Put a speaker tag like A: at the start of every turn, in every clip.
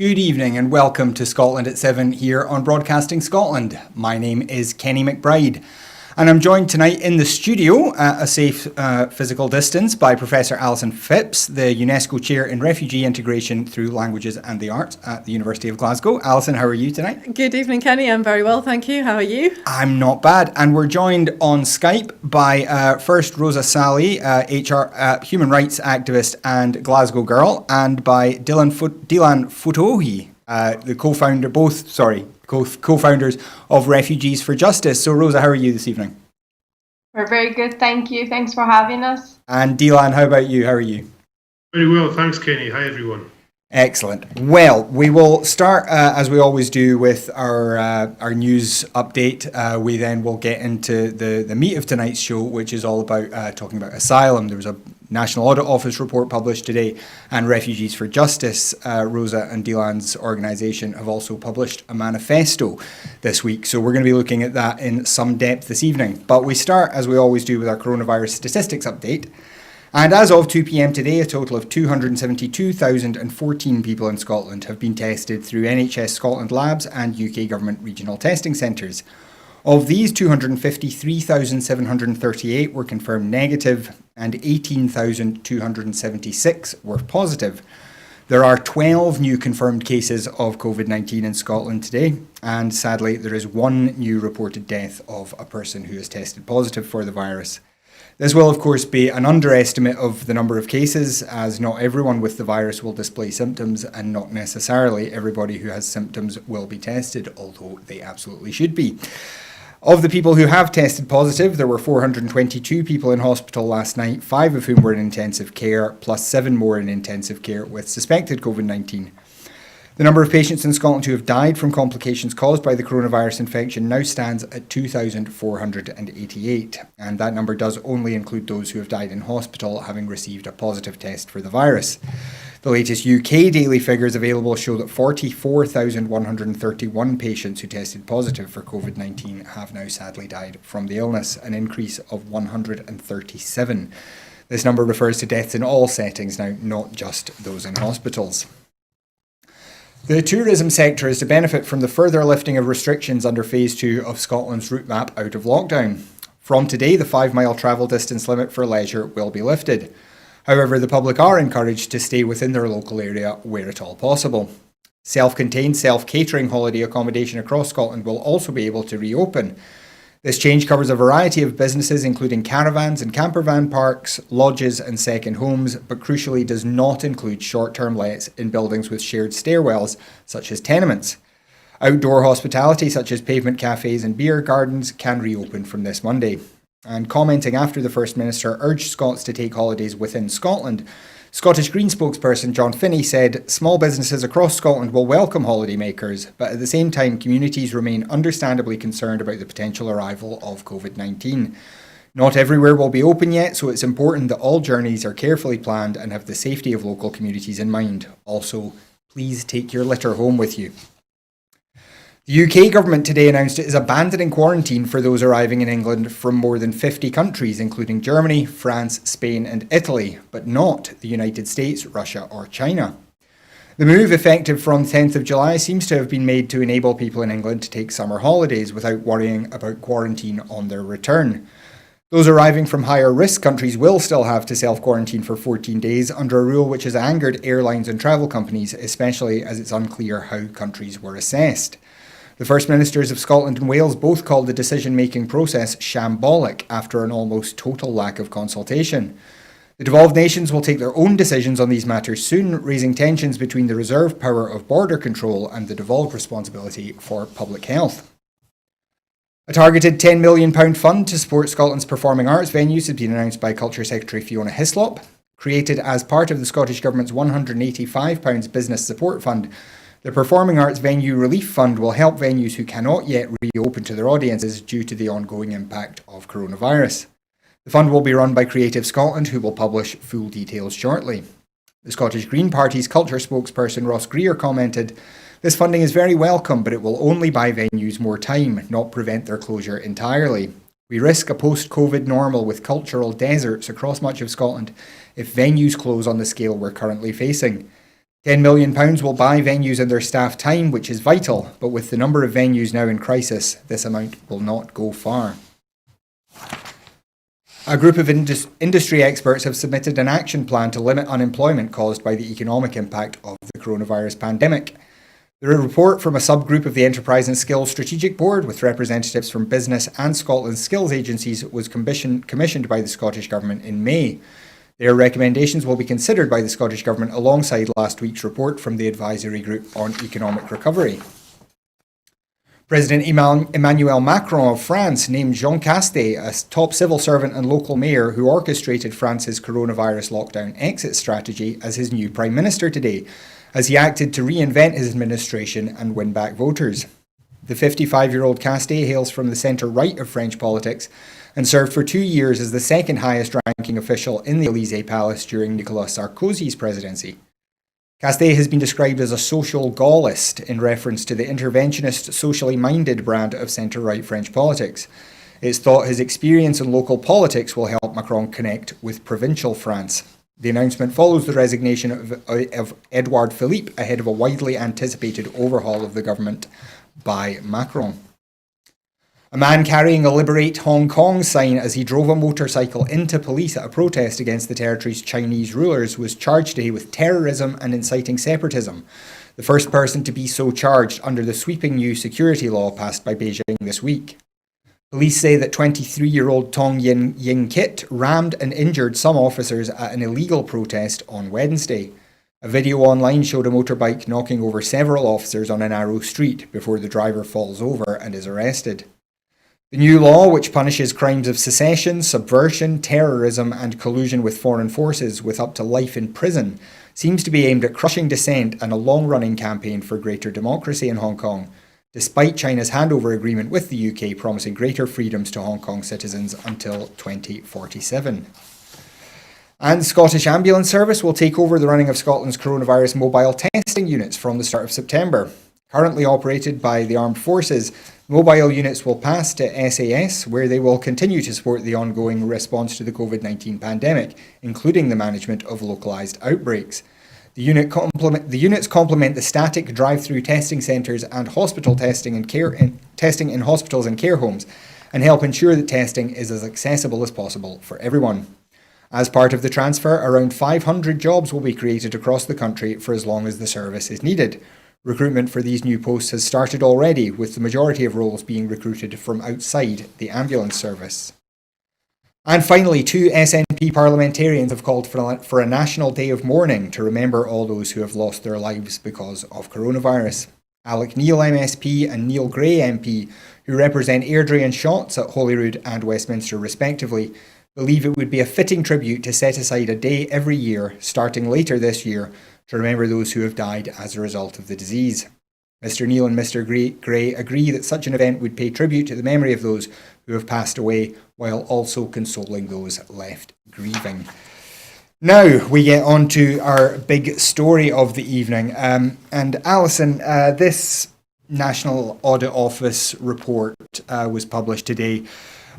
A: Good evening and welcome to Scotland at 7 here on Broadcasting Scotland. My name is Kenny McBride and I'm joined tonight in the studio at a safe physical distance by Professor Alison Phipps, the UNESCO Chair in Refugee Integration through Languages and the Arts at the University of Glasgow. Alison, how are you tonight?
B: Good evening, Kenny. I'm very well, thank you. How are you?
A: I'm not bad. And we're joined on Skype by first Rosa Sally, human rights activist and Glasgow girl, and by Dylan Futohi, the co-founders of Refugees for Justice. So Rosa, how are you this evening?
C: We're very good, thank you. Thanks for having us.
A: And Dylan, how about you? How are you?
D: Very well, thanks Kenny. Hi everyone.
A: Excellent. Well, we will start as we always do with our news update. We then will get into the meat of tonight's show, which is all about talking about asylum. There was a National Audit Office report published today, and Refugees for Justice, Rosa and Dylan's organisation, have also published a manifesto this week. So we're going to be looking at that in some depth this evening. But we start, as we always do, with our coronavirus statistics update. And as of 2 p.m. today, a total of 272,014 people in Scotland have been tested through NHS Scotland labs and UK Government regional testing centres. Of these, 253,738 were confirmed negative and 18,276 were positive. There are 12 new confirmed cases of COVID-19 in Scotland today, and sadly there is one new reported death of a person who has tested positive for the virus. This will, of course, be an underestimate of the number of cases, as not everyone with the virus will display symptoms, and not necessarily everybody who has symptoms will be tested, although they absolutely should be. Of the people who have tested positive, there were 422 people in hospital last night, 5 of whom were in intensive care, plus 7 more in intensive care with suspected COVID-19. The number of patients in Scotland who have died from complications caused by the coronavirus infection now stands at 2,488, and that number does only include those who have died in hospital having received a positive test for the virus. The latest UK daily figures available show that 44,131 patients who tested positive for COVID-19 have now sadly died from the illness, an increase of 137. This number refers to deaths in all settings now, not just those in hospitals. The tourism sector is to benefit from the further lifting of restrictions under Phase 2 of Scotland's route map out of lockdown. From today, the 5-mile travel distance limit for leisure will be lifted. However, the public are encouraged to stay within their local area where at all possible. Self-contained, self-catering holiday accommodation across Scotland will also be able to reopen. This change covers a variety of businesses, including caravans and campervan parks, lodges and second homes, but crucially does not include short-term lets in buildings with shared stairwells, such as tenements. Outdoor hospitality, such as pavement cafes and beer gardens, can reopen from this Monday. And commenting after the First Minister urged Scots to take holidays within Scotland, Scottish Green spokesperson John Finney said small businesses across Scotland will welcome holidaymakers, but at the same time communities remain understandably concerned about the potential arrival of COVID-19. Not everywhere will be open yet, so it's important that all journeys are carefully planned and have the safety of local communities in mind. Also, please take your litter home with you. The UK government today announced it is abandoning quarantine for those arriving in England from more than 50 countries, including Germany, France, Spain and Italy, but not the United States, Russia or China. The move, effective from 10th of July, seems to have been made to enable people in England to take summer holidays without worrying about quarantine on their return. Those arriving from higher risk countries will still have to self-quarantine for 14 days under a rule which has angered airlines and travel companies, especially as it's unclear how countries were assessed. The First Ministers of Scotland and Wales both called the decision-making process shambolic after an almost total lack of consultation. The devolved nations will take their own decisions on these matters soon, raising tensions between the reserve power of border control and the devolved responsibility for public health. A targeted £10 million fund to support Scotland's performing arts venues has been announced by Culture Secretary Fiona Hislop. Created as part of the Scottish Government's £185 Business Support Fund, the Performing Arts Venue Relief Fund will help venues who cannot yet reopen to their audiences due to the ongoing impact of coronavirus. The fund will be run by Creative Scotland, who will publish full details shortly. The Scottish Green Party's culture spokesperson Ross Greer commented, "This funding is very welcome, but it will only buy venues more time, not prevent their closure entirely. We risk a post-COVID normal with cultural deserts across much of Scotland if venues close on the scale we're currently facing. £10 million will buy venues and their staff time, which is vital, but with the number of venues now in crisis, this amount will not go far. A group of industry experts have submitted an action plan to limit unemployment caused by the economic impact of the coronavirus pandemic. The report from a subgroup of the Enterprise and Skills Strategic Board with representatives from business and Scotland's skills agencies was commissioned by the Scottish Government in May. Their recommendations will be considered by the Scottish Government alongside last week's report from the Advisory Group on Economic Recovery. President Emmanuel Macron of France named Jean Castex, a top civil servant and local mayor who orchestrated France's coronavirus lockdown exit strategy, as his new Prime Minister today, as he acted to reinvent his administration and win back voters. The 55-year-old Castex hails from the centre-right of French politics and served for 2 years as the second highest ranking official in the Élysée Palace during Nicolas Sarkozy's presidency. Castex has been described as a social Gaullist in reference to the interventionist, socially minded brand of centre-right French politics. It's thought his experience in local politics will help Macron connect with provincial France. The announcement follows the resignation of Edouard Philippe ahead of a widely anticipated overhaul of the government by Macron. A man carrying a Liberate Hong Kong sign as he drove a motorcycle into police at a protest against the territory's Chinese rulers was charged today with terrorism and inciting separatism, the first person to be so charged under the sweeping new security law passed by Beijing this week. Police say that 23-year-old Tong Ying Kit rammed and injured some officers at an illegal protest on Wednesday. A video online showed a motorbike knocking over several officers on a narrow street before the driver falls over and is arrested. The new law, which punishes crimes of secession, subversion, terrorism and collusion with foreign forces with up to life in prison, seems to be aimed at crushing dissent and a long-running campaign for greater democracy in Hong Kong, despite China's handover agreement with the UK promising greater freedoms to Hong Kong citizens until 2047. And Scottish Ambulance Service will take over the running of Scotland's coronavirus mobile testing units from the start of September. Currently operated by the Armed Forces, mobile units will pass to SAS, where they will continue to support the ongoing response to the COVID-19 pandemic, including the management of localised outbreaks. The units complement the static drive-through testing centres and hospital testing in hospitals and care homes, and help ensure that testing is as accessible as possible for everyone. As part of the transfer, around 500 jobs will be created across the country for as long as the service is needed. Recruitment for these new posts has started already, with the majority of roles being recruited from outside the ambulance service. And finally, 2 SNP parliamentarians have called for a national day of mourning to remember all those who have lost their lives because of coronavirus. Alec Neil MSP and Neil Gray MP, who represent Airdrie and Shotts at Holyrood and Westminster respectively, believe it would be a fitting tribute to set aside a day every year, starting later this year, to remember those who have died as a result of the disease. Mr. Neil and Mr. Gray agree that such an event would pay tribute to the memory of those who have passed away, while also consoling those left grieving. Now we get on to our big story of the evening. And Alison, this National Audit Office report was published today.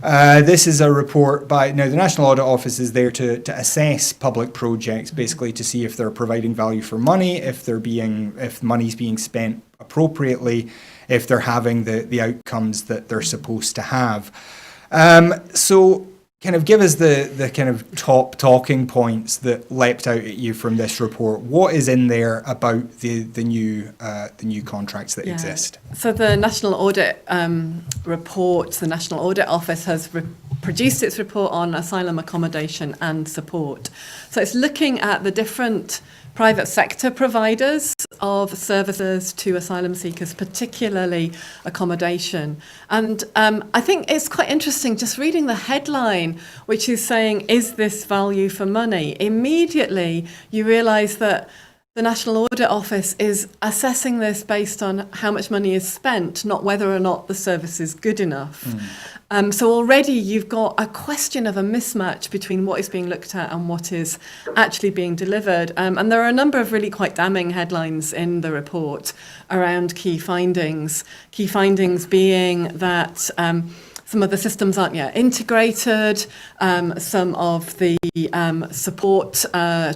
A: This is a report by, now the National Audit Office is there to assess public projects, basically to see if they're providing value for money, if money's being spent appropriately, if they're having the outcomes that they're supposed to have. So kind of give us the kind of top talking points that leapt out at you from this report. What is in there about the new contracts that exist?
B: So the National Audit report, the National Audit Office has produced its report on asylum accommodation and support. So it's looking at the different private sector providers of services to asylum seekers, particularly accommodation. And I think it's quite interesting just reading the headline, which is saying, is this value for money? Immediately you realise that the National Audit Office is assessing this based on how much money is spent, not whether or not the service is good enough. So already you've got a question of a mismatch between what is being looked at and what is actually being delivered. And there are a number of really quite damning headlines in the report around key findings. Key findings being that some of the systems aren't yet integrated. Some of the support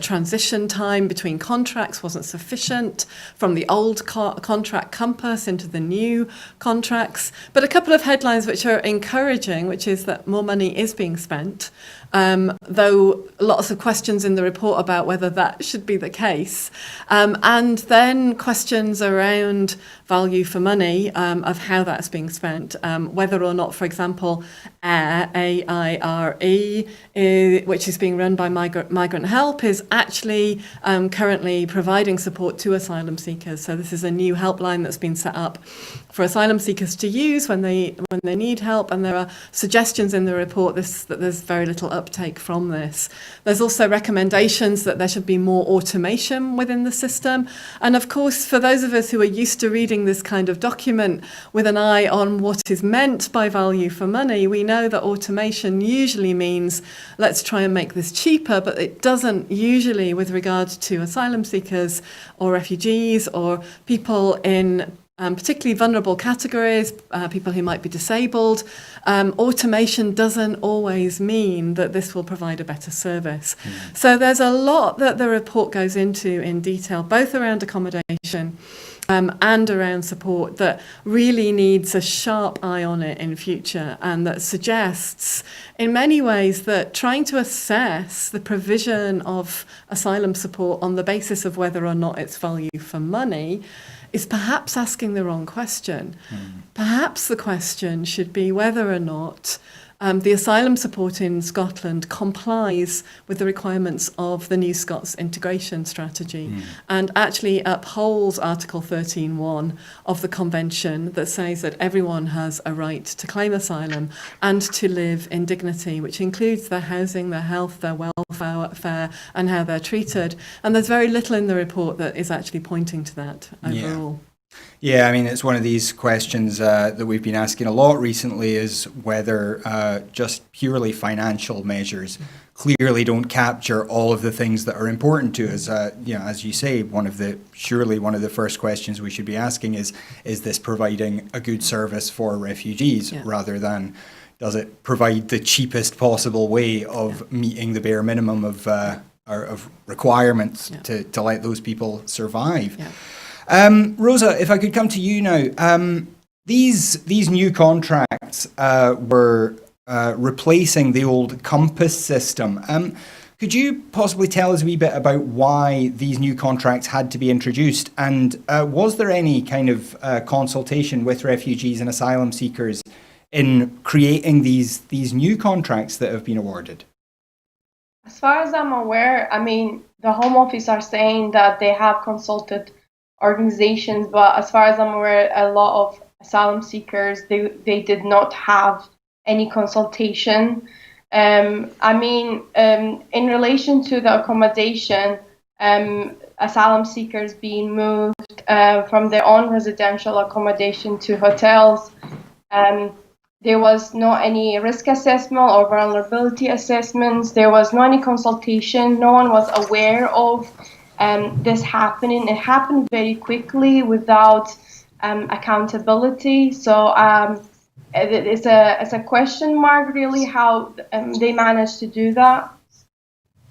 B: transition time between contracts wasn't sufficient from the old contract compass into the new contracts. But a couple of headlines which are encouraging, which is that more money is being spent, though lots of questions in the report about whether that should be the case. And then questions around value for money, of how that's being spent, whether or not, for example, AIRE, A-I-R-E, which is being run by Migrant Help, is actually currently providing support to asylum seekers. So this is a new helpline that's been set up for asylum seekers to use when they need help, and there are suggestions in the report that there's very little uptake from this. There's also recommendations that there should be more automation within the system, and of course for those of us who are used to reading this kind of document with an eye on what is meant by value for money, we know that automation usually means let's try and make this cheaper, but it doesn't usually with regard to asylum seekers or refugees or people in particularly vulnerable categories, people who might be disabled. Automation doesn't always mean that this will provide a better service. So there's a lot that the report goes into in detail, both around accommodation and around support, that really needs a sharp eye on it in future, and that suggests in many ways that trying to assess the provision of asylum support on the basis of whether or not it's value for money is perhaps asking the wrong question. Perhaps the question should be whether or not the asylum support in Scotland complies with the requirements of the New Scots integration strategy and actually upholds Article 13.1 of the Convention that says that everyone has a right to claim asylum and to live in dignity, which includes their housing, their health, their welfare, and how they're treated. And there's very little in the report that is actually pointing to that overall.
A: Yeah, I mean, it's one of these questions that we've been asking a lot recently, is whether just purely financial measures clearly don't capture all of the things that are important to us. As you say, one of the first questions we should be asking is this providing a good service for refugees, rather than does it provide the cheapest possible way of meeting the bare minimum of requirements to let those people survive.
B: Yeah.
A: Rosa, if I could come to you now. These new contracts were replacing the old Compass system. Could you possibly tell us a wee bit about why these new contracts had to be introduced? And was there any kind of consultation with refugees and asylum seekers in creating these new contracts that have been awarded?
C: As far as I'm aware, I mean, the Home Office are saying that they have consulted organizations, but as far as I'm aware, a lot of asylum seekers, they did not have any consultation. In relation to the accommodation, asylum seekers being moved from their own residential accommodation to hotels, there was not any risk assessment or vulnerability assessments. There was no any consultation. No one was aware of this happening. It happened very quickly without accountability. So it's a question mark really how they managed to do that.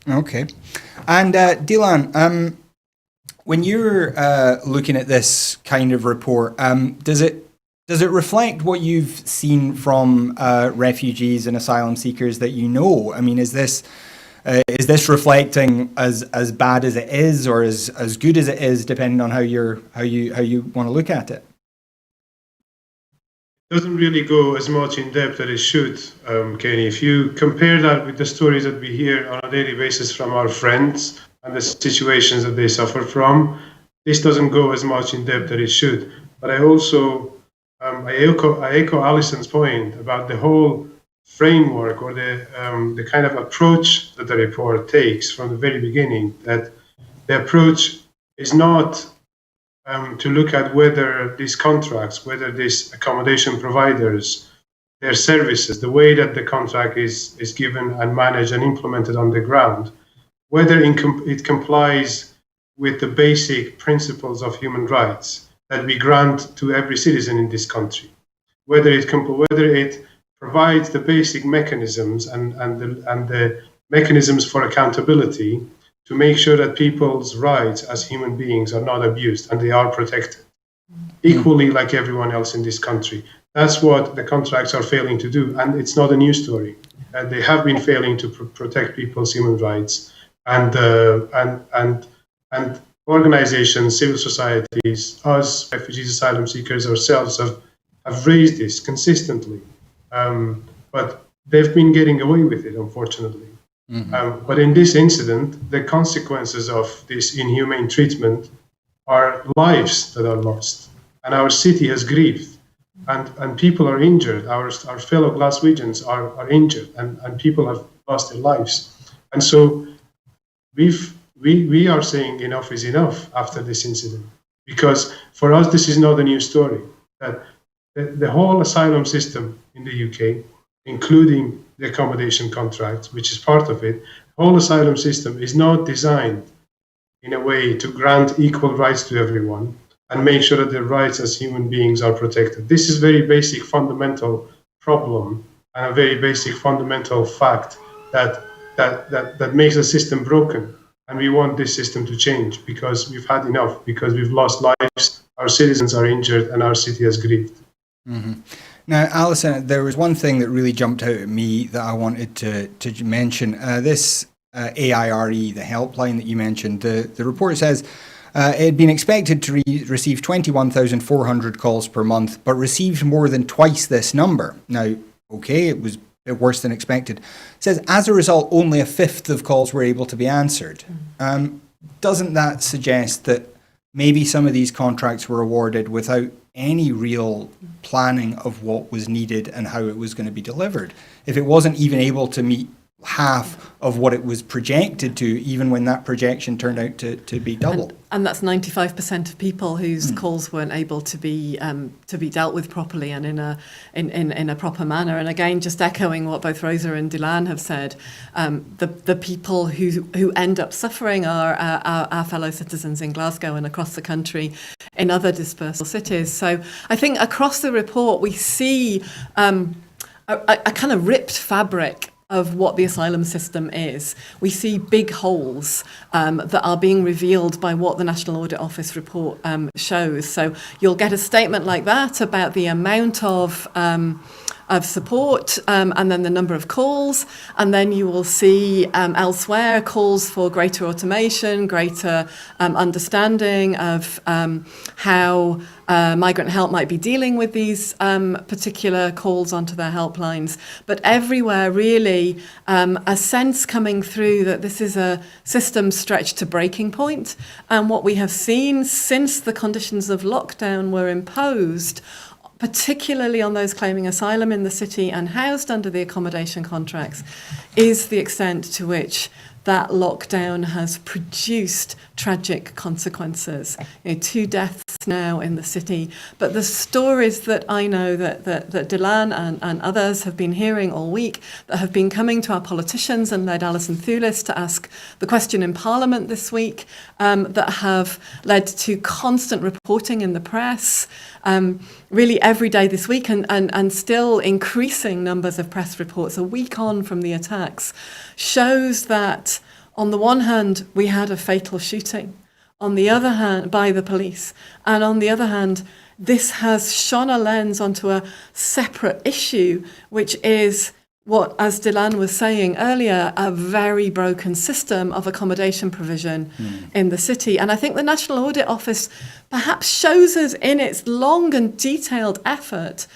A: Okay. And Dilan, when you're looking at this kind of report, does it reflect what you've seen from refugees and asylum seekers that you know? I mean, is this reflecting as bad as it is, or as good as it is, depending on how you want to look at it?
D: It doesn't really go as much in depth as it should, Kenny. If you compare that with the stories that we hear on a daily basis from our friends and the situations that they suffer from, this doesn't go as much in depth as it should. But I also I echo Alison's point about the whole framework, or the kind of approach that the report takes from the very beginning. That the approach is not to look at whether these contracts, whether these accommodation providers, their services, the way that the contract is given and managed and implemented on the ground, whether it complies with the basic principles of human rights that we grant to every citizen in this country, whether it provides the basic mechanisms and the mechanisms for accountability to make sure that people's rights as human beings are not abused and they are protected equally like everyone else in this country. That's what the contracts are failing to do, and it's not a news story. They have been failing to protect people's human rights, and organizations, civil societies, us, refugees, asylum seekers ourselves have raised this consistently, but they've been getting away with it, unfortunately. But in this incident, the consequences of this inhumane treatment are lives that are lost, and our city has grieved. And people are injured. Our fellow Glaswegians are injured, and people have lost their lives. And so we are saying enough is enough after this incident, because for us this is not a new story. That the whole asylum system in the UK, including the accommodation contracts, which is part of it, the whole asylum system is not designed in a way to grant equal rights to everyone and make sure that their rights as human beings are protected. This is a very basic fundamental problem and a very basic fundamental fact that makes the system broken. And we want this system to change because we've had enough, because we've lost lives, our citizens are injured, and our city has grieved.
A: Now, Alison, there was one thing that really jumped out at me that I wanted to mention. This AIRE, the helpline that you mentioned, the report says it had been expected to receive 21,400 calls per month, but received more than twice this number. Now, okay, it was a bit worse than expected. It says, as a result, only a fifth of calls were able to be answered. Doesn't that suggest that maybe some of these contracts were awarded without any real planning of what was needed and how it was going to be delivered? If it wasn't even able to meet half of what it was projected to, even when that projection turned out to be double.
B: And that's 95% of people whose calls weren't able to be dealt with properly and in a proper manner. And again, just echoing what both Rosa and Dylan have said, the people who end up suffering are our fellow citizens in Glasgow and across the country in other dispersal cities. So I think across the report we see a kind of ripped fabric of what the asylum system is. We see big holes that are being revealed by what the National Audit Office report shows. So you'll get a statement like that about the amount of support and then the number of calls, and then you will see elsewhere calls for greater automation, greater understanding of how Migrant Help might be dealing with these particular calls onto their helplines. But everywhere, really, a sense coming through that this is a system stretched to breaking point. And what we have seen since the conditions of lockdown were imposed, particularly on those claiming asylum in the city and housed under the accommodation contracts, is the extent to which that lockdown has produced tragic consequences. 2 deaths now in the city. But the stories that I know that Dylan and others have been hearing all week, that have been coming to our politicians and led Alison Thulis to ask the question in Parliament this week, that have led to constant reporting in the press, really every day this week, and still increasing numbers of press reports a week on from the attacks, shows that on the one hand we had a fatal shooting, on the other hand by the police, and on the other hand this has shone a lens onto a separate issue, which is what, as Dylan was saying earlier, a very broken system of accommodation provision in the city. And I think the National Audit Office perhaps shows us in its long and detailed effort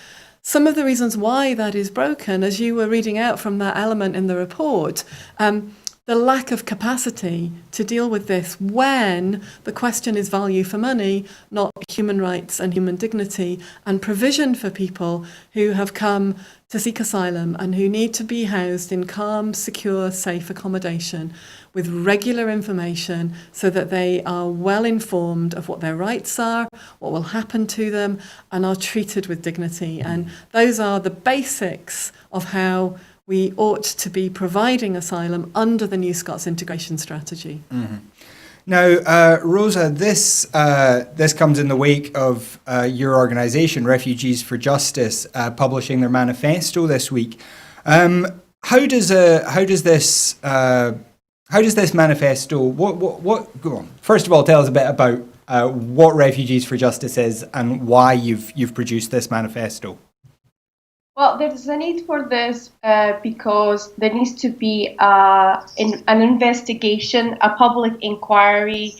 B: some of the reasons why that is broken, as you were reading out from that element in the report. The lack of capacity to deal with this when the question is value for money, not human rights and human dignity, and provision for people who have come to seek asylum and who need to be housed in calm, secure, safe accommodation with regular information so that they are well informed of what their rights are, what will happen to them, and are treated with dignity. And those are the basics of how we ought to be providing asylum under the New Scots integration strategy.
A: Now, Rosa, this comes in the wake of your organisation, Refugees for Justice, publishing their manifesto this week. How does this manifesto? What? Go on. First of all, tell us a bit about what Refugees for Justice is and why you've produced this manifesto.
C: Well, there's a need for this because there needs to be an investigation, a public inquiry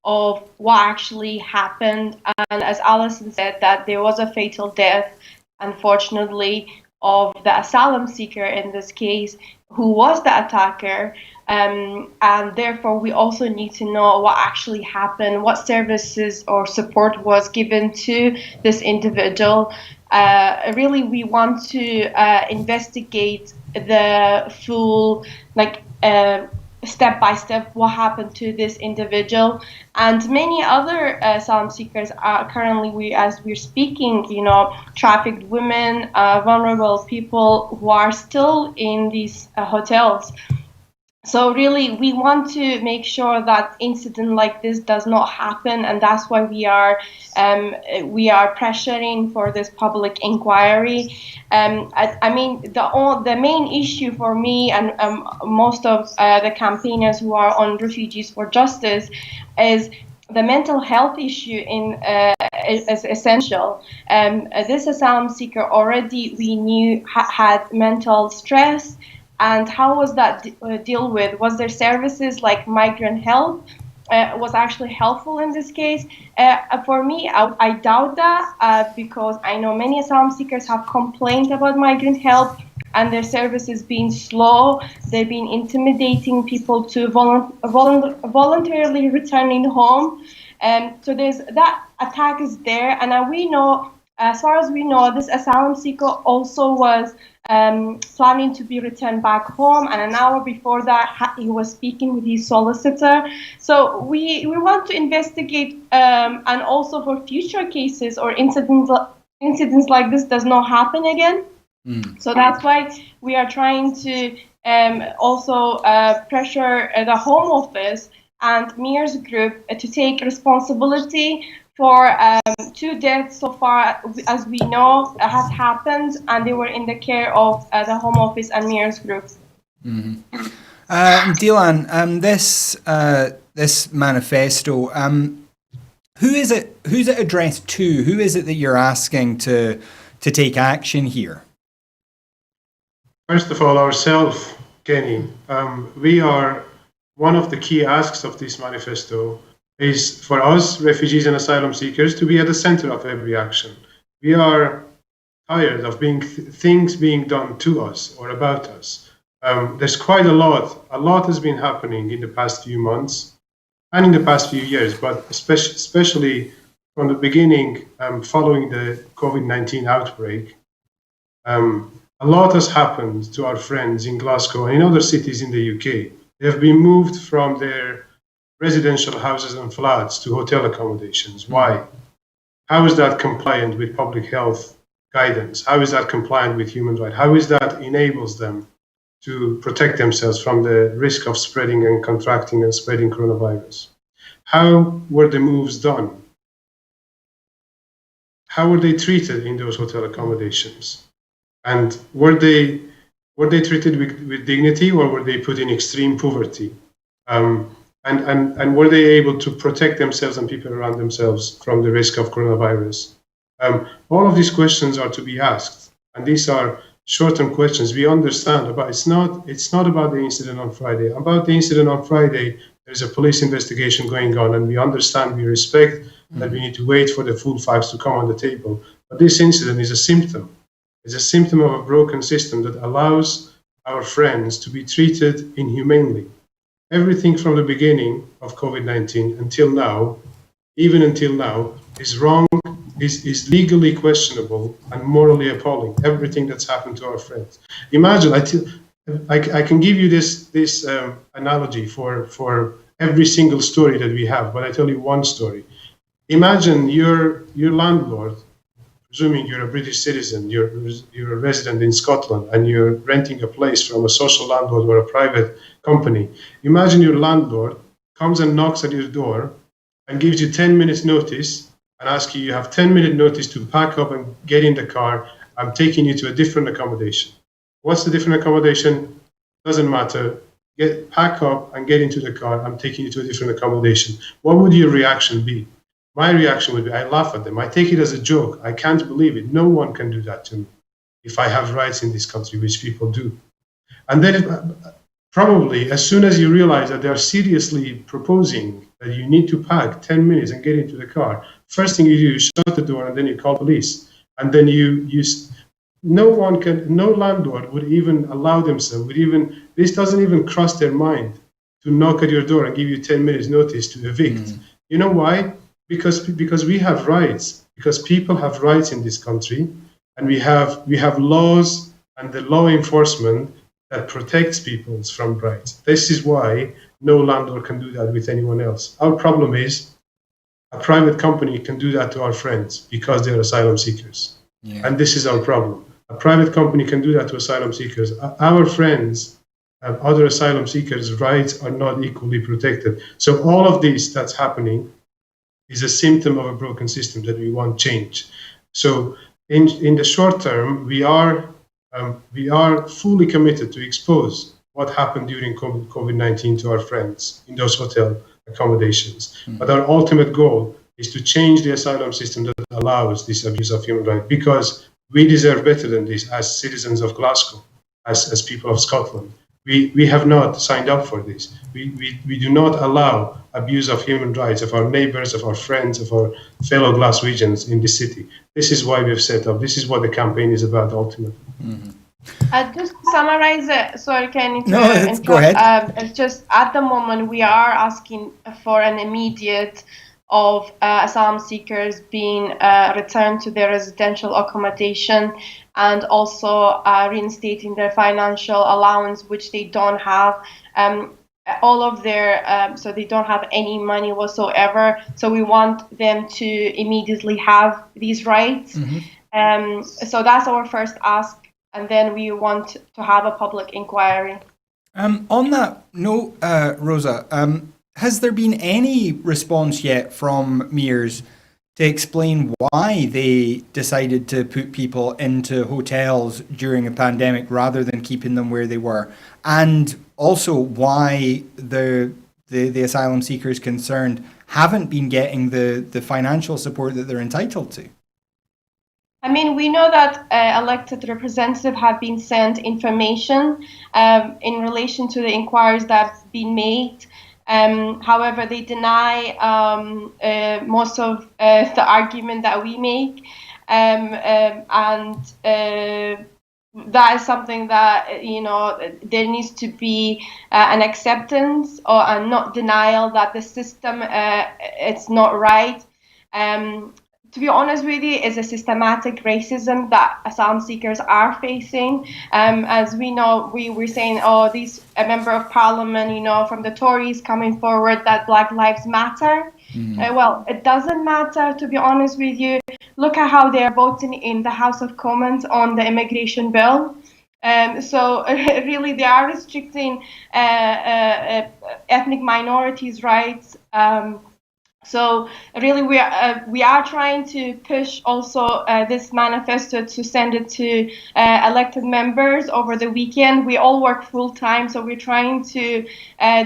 C: of what actually happened. And as Alison said, that there was a fatal death, unfortunately, of the asylum seeker in this case, who was the attacker. And therefore, we also need to know what actually happened, what services or support was given to this individual. Really, we want to investigate the full, step by step, what happened to this individual. And many other asylum seekers are currently, as we're speaking, trafficked women, vulnerable people who are still in these hotels. So really, we want to make sure that incident like this does not happen, and that's why we are pressuring for this public inquiry. The main issue for me and most of the campaigners who are on Refugees for Justice is the mental health issue is essential. This asylum seeker already we knew had mental stress. And how was that dealt with? Was there services like migrant help was actually helpful in this case? For me, I doubt that because I know many asylum seekers have complained about migrant help and their services being slow. They've been intimidating people to voluntarily returning home. So there's that attack is there. And we know, as far as we know, this asylum seeker also was planning to be returned back home, and an hour before that he was speaking with his solicitor. So we want to investigate and also for future cases or incidents like this does not happen again. So that's why we are trying to also pressure the Home Office and Mears Group to take responsibility for 2 deaths so far, as we know, has happened, and they were in the care of the Home Office and Mears Group.
A: Mm-hmm. Dilan, this manifesto, who's it addressed to? Who is it that you're asking to take action here?
D: First of all, ourselves, Kenny. We are one of the key asks of this manifesto is for us, refugees and asylum seekers, to be at the center of every action. We are tired of things being done to us or about us. There's quite a lot. A lot has been happening in the past few months and in the past few years, but especially from the beginning, following the COVID-19 outbreak. A lot has happened to our friends in Glasgow and in other cities in the UK. They have been moved from their residential houses and flats to hotel accommodations. Why? How is that compliant with public health guidance? How is that compliant with human rights? How is that enables them to protect themselves from the risk of spreading and contracting and spreading coronavirus? How were the moves done? How were they treated in those hotel accommodations? And were they treated with dignity, or were they put in extreme poverty? And were they able to protect themselves and people around themselves from the risk of coronavirus? All of these questions are to be asked, and these are short-term questions. We understand, but it's not about the incident on Friday. About the incident on Friday, there's a police investigation going on, and we understand, we respect that we need to wait for the full facts to come on the table. But this incident is a symptom. It's a symptom of a broken system that allows our friends to be treated inhumanely. Everything from the beginning of COVID-19 until now, even until now, is wrong, is legally questionable and morally appalling. Everything that's happened to our friends. Imagine, I can give you this analogy for every single story that we have, but I tell you one story. Imagine your landlord, presuming you're a British citizen, you're a resident in Scotland, and you're renting a place from a social landlord or a private company. Imagine your landlord comes and knocks at your door and gives you 10 minutes notice and asks you, you have 10-minute notice to pack up and get in the car, I'm taking you to a different accommodation. What's the different accommodation? Doesn't matter. Pack up and get into the car, I'm taking you to a different accommodation. What would your reaction be? My reaction would be, I laugh at them. I take it as a joke. I can't believe it. No one can do that to me if I have rights in this country, which people do. And then probably as soon as you realize that they're seriously proposing that you need to pack 10 minutes and get into the car, first thing you do is shut the door and then you call police. And then no landlord would even allow themselves, this doesn't even cross their mind to knock at your door and give you 10 minutes notice to evict. You know why? Because we have rights, because people have rights in this country, and we have laws and the law enforcement that protects people from rights. This is why no landlord can do that with anyone else. Our problem is a private company can do that to our friends because they're asylum seekers. Yeah. And this is our problem. A private company can do that to asylum seekers. Our friends and other asylum seekers' rights are not equally protected. So all of this that's happening is a symptom of a broken system that we want change. So in the short term, we are fully committed to expose what happened during COVID-19 to our friends in those hotel accommodations. But our ultimate goal is to change the asylum system that allows this abuse of human rights, because we deserve better than this as citizens of Glasgow, as people of Scotland. We have not signed up for this. We do not allow abuse of human rights of our neighbours, of our friends, of our fellow Glaswegians in this city. This is why we've set up. This is what the campaign is about ultimately.
C: Just to summarize it, sorry, Kenny.
A: No, go ahead.
C: Just at the moment, we are asking for an immediate of asylum seekers being returned to their residential accommodation, and also reinstating their financial allowance, which they don't have. All of their, so they don't have any money whatsoever. So we want them to immediately have these rights. So that's our first ask. And then we want to have a public inquiry.
A: On that note, Rosa, has there been any response yet from Mears to explain why they decided to put people into hotels during a pandemic rather than keeping them where they were? And also why the asylum seekers concerned haven't been getting the financial support that they're entitled to?
C: I mean, we know that elected representatives have been sent information in relation to the inquiries that have been made. However, they deny most of the argument that we make, and that is something that, you know, there needs to be an acceptance or a not denial that the system it's not right. To be honest with you, is a systematic racism that asylum seekers are facing. As we know, we're saying, oh, these a member of parliament, you know, from the Tories coming forward that Black Lives Matter. Well, it doesn't matter, to be honest with you. Look at how they're voting in the House of Commons on the immigration bill. So really, they are restricting ethnic minorities' rights. So really, we are trying to push also this manifesto to send it to elected members over the weekend. We all work full time, so we're trying to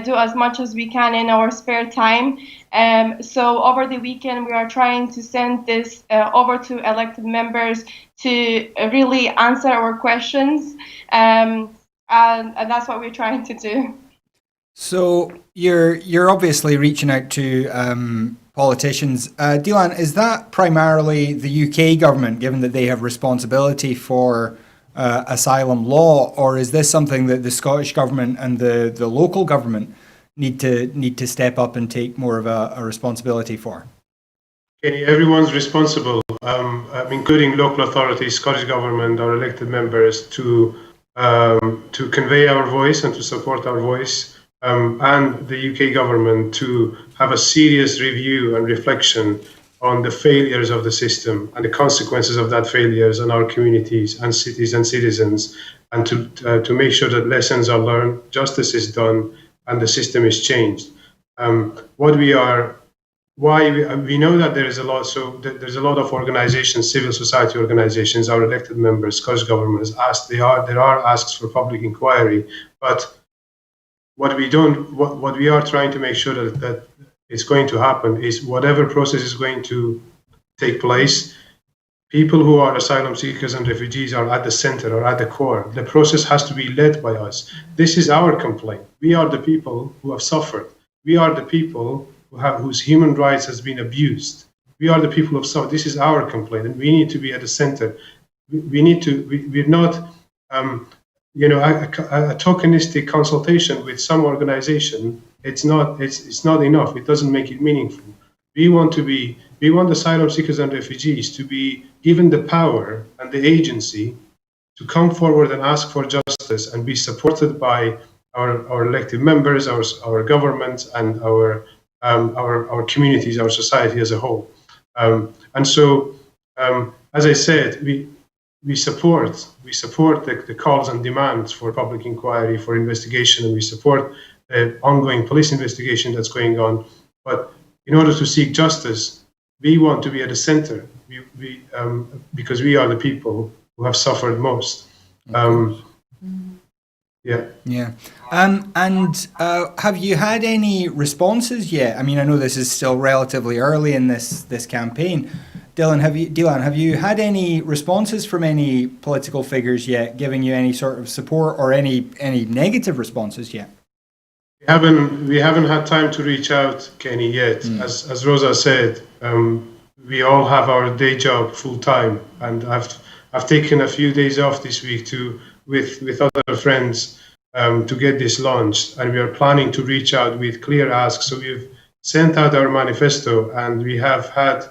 C: do as much as we can in our spare time. So over the weekend, we are trying to send this over to elected members to really answer our questions, and that's what we're trying to do.
A: So you're obviously reaching out to politicians. Dilan, is that primarily the UK government, given that they have responsibility for asylum law, or is this something that the Scottish government and the local government need to step up and take more of a responsibility for?
D: Kenny, everyone's responsible, including local authorities, Scottish government, our elected members, to convey our voice and to support our voice. And the UK government to have a serious review and reflection on the failures of the system and the consequences of that failures on our communities and cities and citizens, and to make sure that lessons are learned, justice is done, and the system is changed. what we are, why we know that there is a lot. So there's a lot of organizations, civil society organizations, our elected members, Scottish government has asked. There are asks for public inquiry, but what we are trying to make sure that is going to happen is whatever process is going to take place, people who are asylum seekers and refugees are at the center or at the core. The process has to be led by us. This is our complaint. We are the people who have suffered. We are the people whose human rights has been abused. We are the people who have suffered. This is our complaint, and we need to be at the center. We're not, a tokenistic consultation with some organization. It's not enough. It doesn't make it meaningful. We want asylum seekers and refugees to be given the power and the agency to come forward and ask for justice and be supported by our elected members, our governments, and our communities, our society as a whole. And so, as I said, we support the calls and demands for public inquiry, for investigation, and we support the ongoing police investigation that's going on. But in order to seek justice, we want to be at the center. Because we are the people who have suffered most. Yeah.
A: Yeah. And have you had any responses yet? I mean, I know this is still relatively early in this campaign. Dylan, have you had any responses from any political figures yet, giving you any sort of support or any negative responses yet?
D: We haven't had time to reach out, Kenny, yet. As Rosa said, we all have our day job full time, and I've taken a few days off this week with other friends to get this launched, and we are planning to reach out with clear asks. So we've sent out our manifesto, and we have had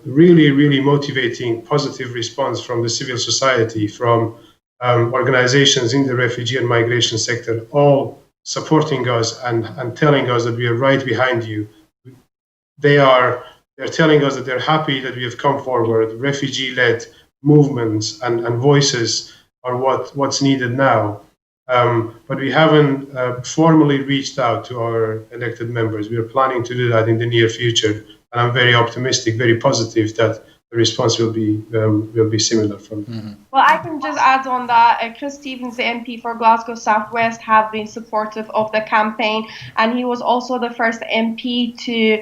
D: really, really motivating, positive response from the civil society, from organizations in the refugee and migration sector, all supporting us and telling us that we are right behind you. They're telling us that they're happy that we have come forward. Refugee-led movements and voices are what's needed now. But we haven't formally reached out to our elected members. We are planning to do that in the near future. And I'm very optimistic, very positive that the response will be similar from them.
A: Mm-hmm.
C: Well, I can just add on that Chris Stevens, the MP for Glasgow Southwest, have been supportive of the campaign, and he was also the first MP to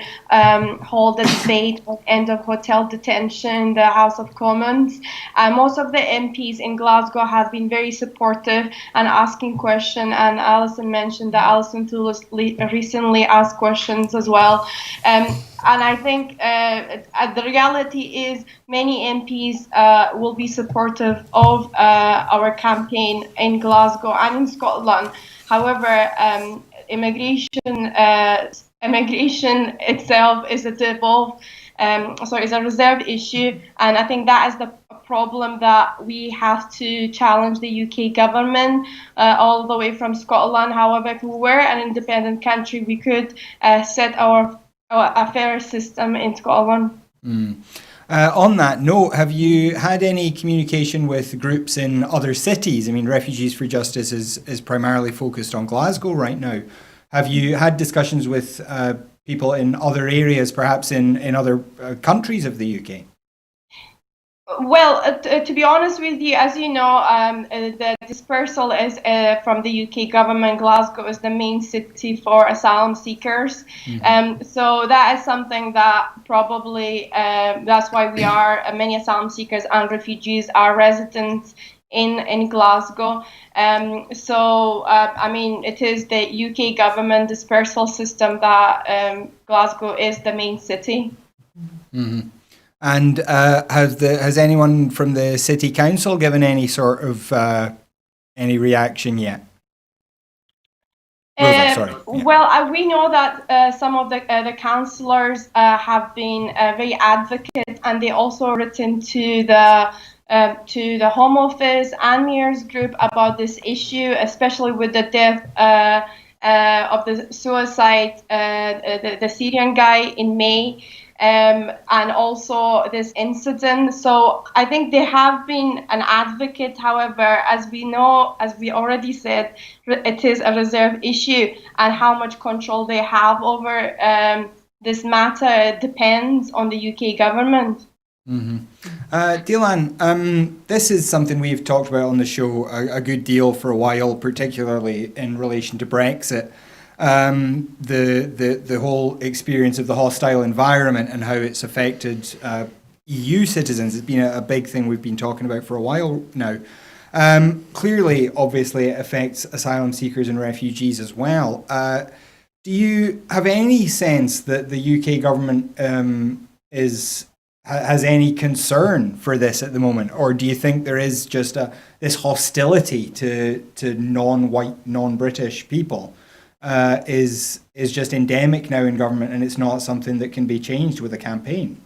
C: hold a debate on end of hotel detention in the House of Commons. Most of the MPs in Glasgow have been very supportive and asking questions, and Alison mentioned that Alison Toulouse recently asked questions as well. And I think the reality is many MPs will be supportive of our campaign in Glasgow and in Scotland. However, immigration itself is is a reserved issue, and I think that is the problem that we have to challenge the UK government all the way from Scotland. However, if we were an independent country, we could set a fairer system in Scotland.
A: On that note, have you had any communication with groups in other cities? I mean, Refugees for Justice is primarily focused on Glasgow right now. Have you had discussions with people in other areas, perhaps in other countries of the UK?
C: Well, to be honest with you, as you know, the dispersal is from the UK government. Glasgow is the main city for asylum seekers. Mm-hmm. So that is something that probably, that's why many asylum seekers and refugees are residents in Glasgow. I mean, it is the UK government dispersal system that Glasgow is the main city.
A: Mm-hmm. And has anyone from the city council given any sort of any reaction yet? Rosa, sorry. Yeah.
C: Well, we know that some of the councillors have been very advocate, and they also written to the Home Office and Mayor's Group about this issue, especially with the death of the suicide, the Syrian guy in May. and also this incident. So I think they have been an advocate. However, as we know, as we already said, it is a reserve issue, and how much control they have over this matter depends on the UK government.
A: Dilan, this is something we've talked about on the show a good deal for a while, particularly in relation to Brexit. The whole experience of the hostile environment and how it's affected EU citizens has been a big thing we've been talking about for a while now. Clearly, obviously, it affects asylum seekers and refugees as well. Do you have any sense that the UK government has any concern for this at the moment, or do you think there is just this hostility to non-white, non-British people is just endemic now in government, and it's not something that can be changed with a campaign?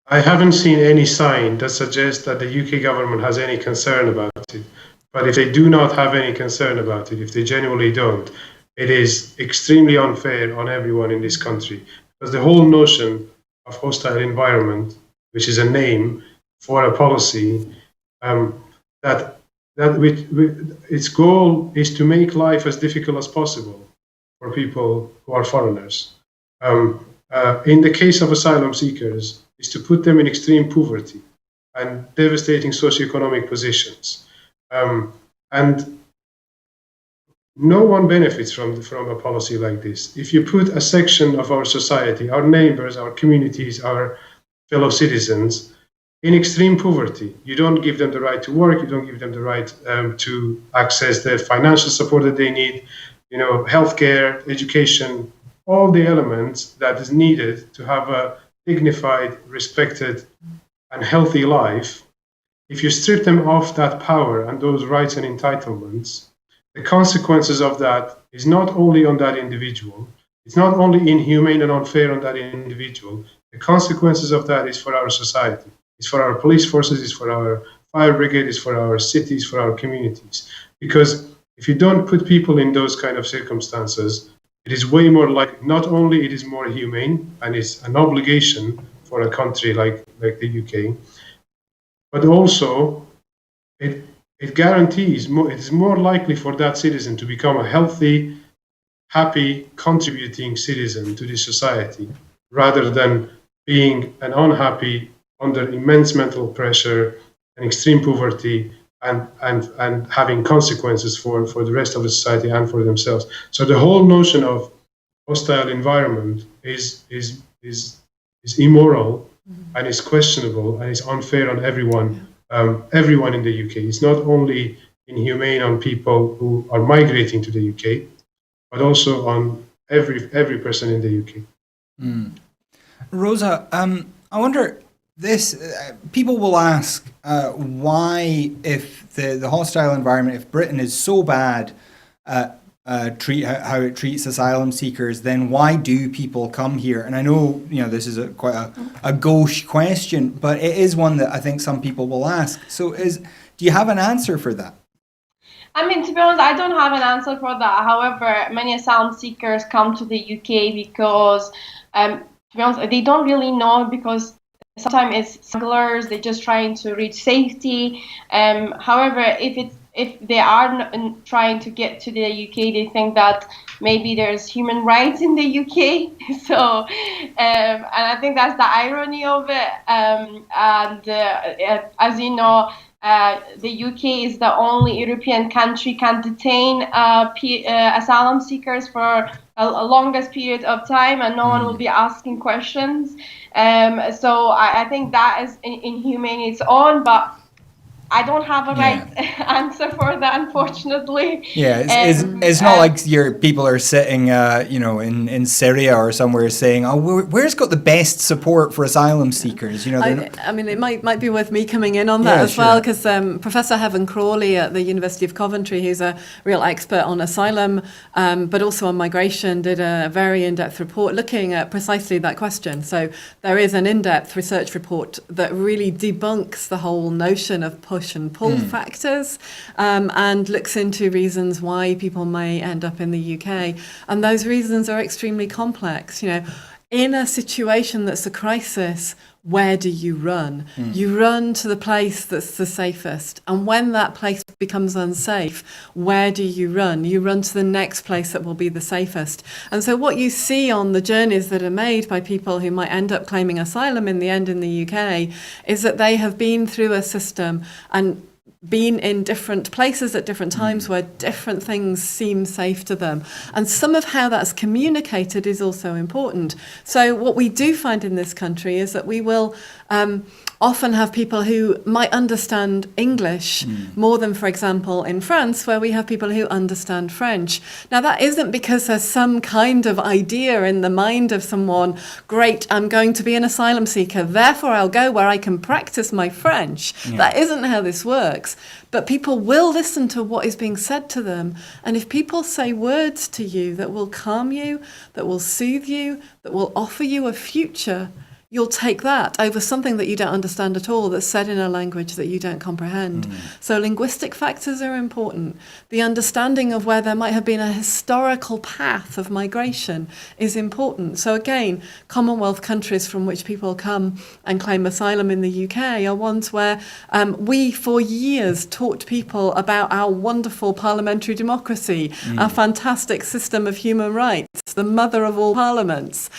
D: I haven't seen any sign that suggests that the UK government has any concern about it. But if they do not have any concern about it, if they genuinely don't, it is extremely unfair on everyone in this country. Because the whole notion of hostile environment, which is a name for a policy, that its goal is to make life as difficult as possible for people who are foreigners. In the case of asylum seekers, is to put them in extreme poverty and devastating socioeconomic positions. And no one benefits from a policy like this. If you put a section of our society, our neighbors, our communities, our fellow citizens, in extreme poverty, you don't give them the right to work, you don't give them the right to access the financial support that they need, healthcare, education, all the elements that is needed to have a dignified, respected, and healthy life. If you strip them of that power and those rights and entitlements, the consequences of that is not only on that individual, it's not only inhumane and unfair on that individual, the consequences of that is for our society, it's for our police forces, it's for our fire brigade, it's for our cities, for our communities. Because if you don't put people in those kind of circumstances, it is way more like, not only it is more humane and it's an obligation for a country like the UK, but also it guarantees, it is more likely for that citizen to become a healthy, happy, contributing citizen to the society, rather than being an unhappy, under immense mental pressure and extreme poverty, and having consequences for the rest of the society and for themselves. So the whole notion of hostile environment is immoral, and is questionable, and is unfair on everyone. Everyone in the UK. It's not only inhumane on people who are migrating to the UK, but also on every person in the UK.
A: Rosa, I wonder, this people will ask why, if the hostile environment, if Britain is so bad at how it treats asylum seekers, then why do people come here? And I know this is quite a gauche question, but it is one that I think some people will ask. So do you have an answer for that?
C: I mean, to be honest, I don't have an answer for that. However, many asylum seekers come to the UK because, to be honest, they don't really know, because sometimes it's smugglers, they're just trying to reach safety. However, if they are trying to get to the UK, they think that maybe there's human rights in the UK. So, and I think that's the irony of it. As you know, the UK is the only European country can detain asylum seekers for a longest period of time, and no one will be asking questions. So I think that is inhumane in its own, but I don't have a right answer for that, unfortunately.
A: Yeah, it's not like your people are sitting, in Syria or somewhere saying, "Oh, where's got the best support for asylum seekers?"
B: I mean, it might be worth me coming in on that as well, because Professor Heaven Crawley at the University of Coventry, who's a real expert on asylum, but also on migration, did a very in-depth report looking at precisely that question. So there is an in-depth research report that really debunks the whole notion of push and pull factors, and looks into reasons why people may end up in the UK. And those reasons are extremely complex. in a situation that's a crisis, where do you run? You run to the place that's the safest. And when that place becomes unsafe, where do you run? You run to the next place that will be the safest. And so what you see on the journeys that are made by people who might end up claiming asylum in the end in the UK is that they have been through a system and been in different places at different times where different things seem safe to them. And some of how that's communicated is also important. So what we do find in this country is that we will often have people who might understand English more than, for example, in France, where we have people who understand French. Now, that isn't because there's some kind of idea in the mind of someone, great, I'm going to be an asylum seeker, therefore I'll go where I can practice my French. That isn't how this works. But people will listen to what is being said to them. And if people say words to you that will calm you, that will soothe you, that will offer you a future, you'll take that over something that you don't understand at all that's said in a language that you don't comprehend. So linguistic factors are important. The understanding of where there might have been a historical path of migration is important. So again, Commonwealth countries from which people come and claim asylum in the UK are ones where we for years taught people about our wonderful parliamentary democracy, our fantastic system of human rights, the mother of all parliaments,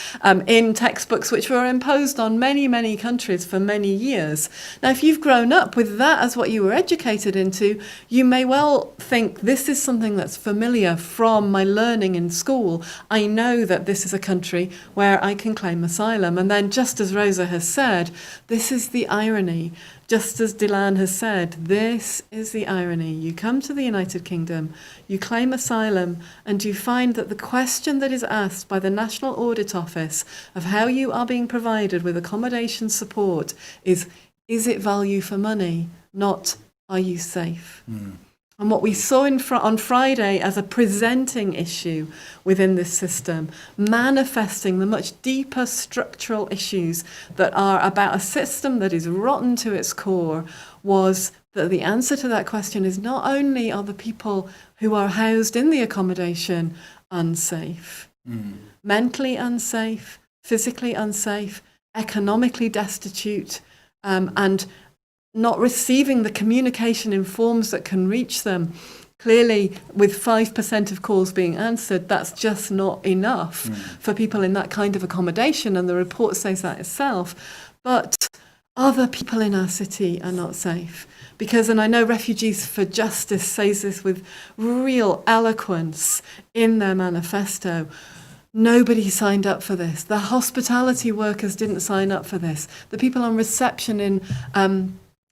B: in textbooks which were imposed on many, many countries for many years. Now, if you've grown up with that as what you were educated into, you may well think this is something that's familiar from my learning in school. I know that this is a country where I can claim asylum. And then, just as Rosa has said, this is the irony. Just as Dylan has said, this is the irony. You come to the United Kingdom, you claim asylum, and you find that the question that is asked by the National Audit Office of how you are being provided with accommodation support is it value for money, not are you safe? And what we saw on Friday as a presenting issue within this system, manifesting the much deeper structural issues that are about a system that is rotten to its core, was that the answer to that question is not only are the people who are housed in the accommodation unsafe, mentally unsafe, physically unsafe, economically destitute, and not receiving the communication in forms that can reach them. Clearly, with 5% of calls being answered, that's just not enough for people in that kind of accommodation, and the report says that itself. But other people in our city are not safe. Because, and I know Refugees for Justice says this with real eloquence in their manifesto, nobody signed up for this. The hospitality workers didn't sign up for this. The people on reception in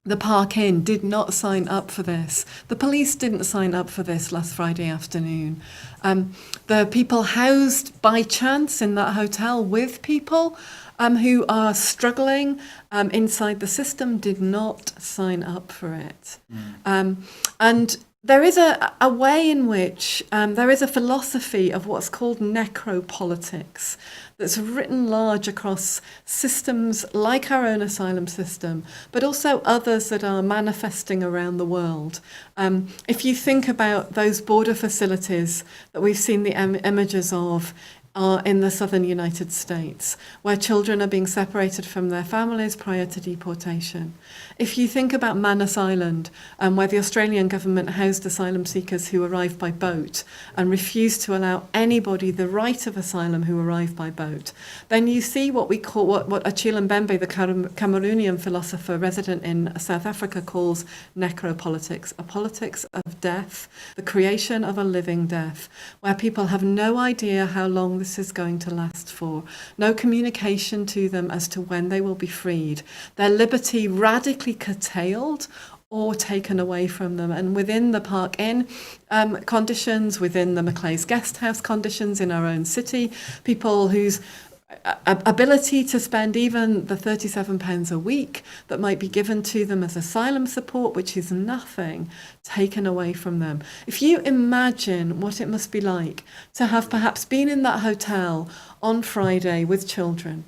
B: the Park Inn did not sign up for this. The police didn't sign up for this last Friday afternoon. The people housed by chance in that hotel with people who are struggling inside the system did not sign up for it. And there is a way in which there is a philosophy of what's called necropolitics that's written large across systems like our own asylum system, but also others that are manifesting around the world. If you think about those border facilities that we've seen the images of in the southern United States, where children are being separated from their families prior to deportation. If you think about Manus Island, where the Australian government housed asylum seekers who arrived by boat and refused to allow anybody the right of asylum who arrived by boat, then you see what we call, what Achille Mbembe, the Cameroonian philosopher resident in South Africa, calls necropolitics, a politics of death, the creation of a living death, where people have no idea how long this is going to last for, no communication to them as to when they will be freed, their liberty radically curtailed or taken away from them. And within the Park Inn conditions, within the Maclay's Guest House conditions in our own city, people whose ability to spend even the £37 a week that might be given to them as asylum support, which is nothing, taken away from them. If you imagine what it must be like to have perhaps been in that hotel on Friday with children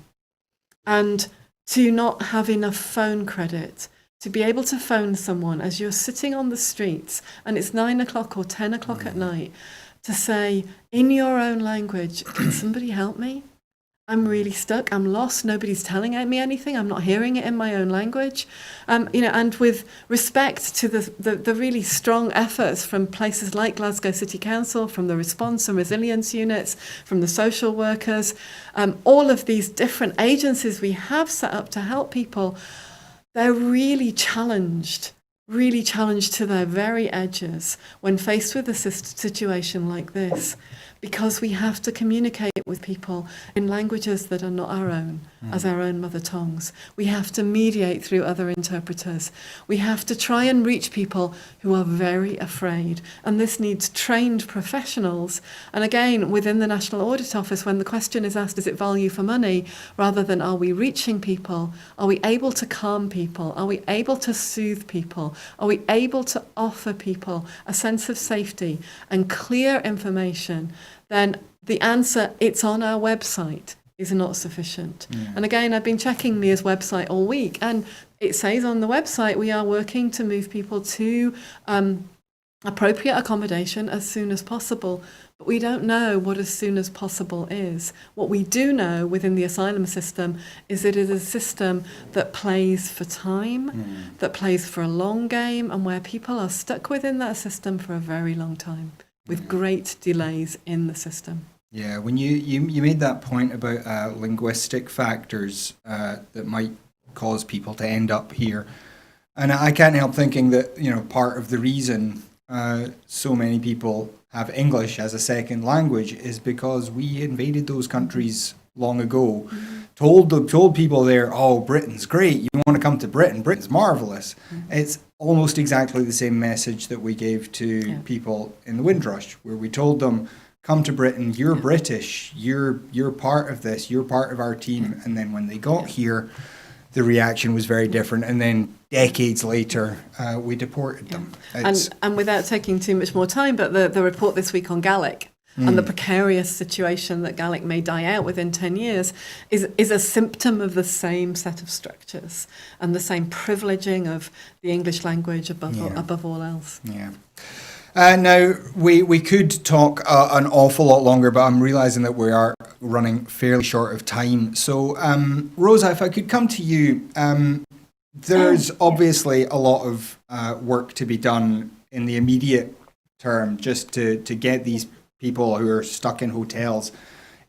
B: and to not have enough phone credit to be able to phone someone as you're sitting on the streets and it's 9 o'clock or 10 o'clock at night to say in your own language, can somebody help me? I'm really stuck. I'm lost. Nobody's telling me anything. I'm not hearing it in my own language. And with respect to the really strong efforts from places like Glasgow City Council, from the response and resilience units, from the social workers, all of these different agencies we have set up to help people, they're really challenged to their very edges when faced with a situation like this, because we have to communicate with people in languages that are not our own, as our own mother tongues. We have to mediate through other interpreters. We have to try and reach people who are very afraid. And this needs trained professionals. And again, within the National Audit Office, when the question is asked, is it value for money, rather than are we reaching people, are we able to calm people, are we able to soothe people, are we able to offer people a sense of safety and clear information, then the answer, it's on our website, is not sufficient. And again, I've been checking Mia's website all week, and it says on the website we are working to move people to appropriate accommodation as soon as possible. But we don't know what as soon as possible is. What we do know within the asylum system is it is a system that plays for time, that plays for a long game, and where people are stuck within that system for a very long time, with great delays in the system.
A: Yeah, when you made that point about linguistic factors that might cause people to end up here, and I can't help thinking that, you know, part of the reason so many people have English as a second language is because we invaded those countries long ago, told people there, oh, Britain's great, you want to come to Britain, Britain's marvellous. It's almost exactly the same message that we gave to people in the Windrush, where we told them, come to Britain, you're British, you're part of this, you're part of our team. And then when they got here, the reaction was very different. And then decades later, we deported them.
B: And without taking too much more time, but the report this week on Gaelic and the precarious situation that Gaelic may die out within 10 years is a symptom of the same set of structures and the same privileging of the English language above all else.
A: Yeah. Now, we could talk an awful lot longer, but I'm realising that we are running fairly short of time. So, Rosa, if I could come to you, there's obviously a lot of work to be done in the immediate term just to get these people who are stuck in hotels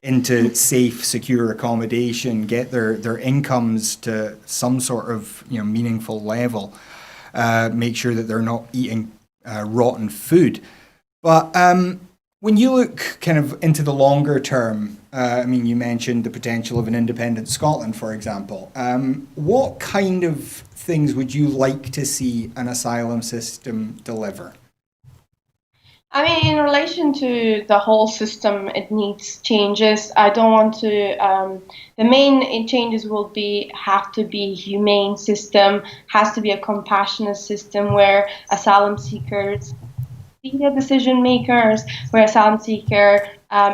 A: into safe, secure accommodation, get their incomes to some sort of, you know, meaningful level, make sure that they're not eating rotten food. But when you look kind of into the longer term, I mean, you mentioned the potential of an independent Scotland, for example. What kind of things would you like to see an asylum system deliver?
C: I mean, in relation to the whole system, it needs changes. I don't want to. The main changes will have to be humane system, has to be a compassionate system where asylum seekers be the decision makers, where asylum seeker